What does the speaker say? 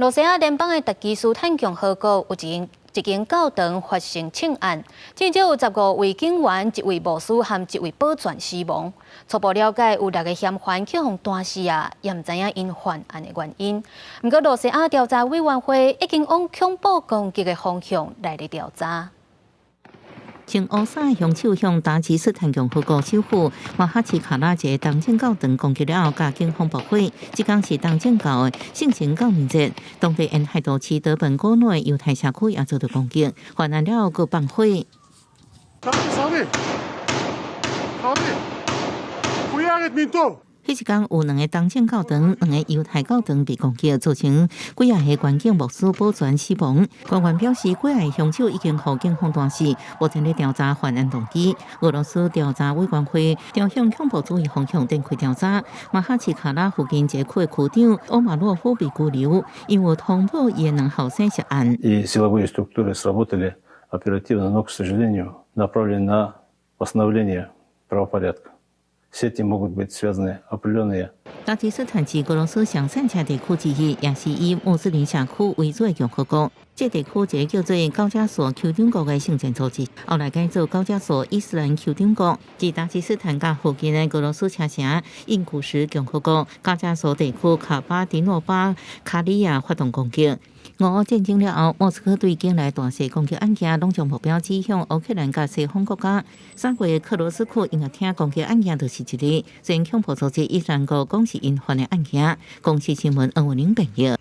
罗西亚联邦的特技斯坦共和国有一间教堂发生枪案，至少有15位警员、1位牧师和1位保全死亡。初步了解，有6个嫌犯去互弹死啊，也唔知影因犯案的原因。不过，罗西亚调查委员会已经往恐怖攻击的方向来调查。穿乌衫凶手向达吉斯坦共和国首府马哈奇卡拉一个东正教堂攻击了后，加警方驳回。即天是东正教的圣神教明节，当地沿海多区德本国内犹太社区也遭到攻击，犯案了后佫放火。迄一天有2个东正教堂、2个犹太教堂被攻击，造成几个关键牧师保全死亡。官员表示，几个凶手已经互警方弹死，目前在调查犯案动机。俄罗斯调查委员会朝向恐怖主义方向展开调查。马哈奇卡拉附近一个区的区长欧马洛夫被拘留，因为通报伊的2后生涉案。И силовые структуры сработали оперативно, но, к сожалению, направлены на восстановление правопорядка. Сети могут быть связаны определенные. 达吉斯坦是俄罗斯上散车地区之一，也是以穆斯林社区为主的共和国。这地区一个叫做高加索酋长国的圣战组织，后来改做高加索伊斯兰酋长国。自达吉斯坦甲附近的俄罗斯车城印古什共和国、高加索地区卡巴迪诺巴卡利亚发动攻击。俄乌战争了后，莫斯科对近来大小攻击案件拢将目标指向乌克兰甲西方国家。3月克罗斯克音乐厅攻击案件就是一例，虽然恐怖组织伊斯兰国讲是因犯的案件。公司新闻，恩文玲报道。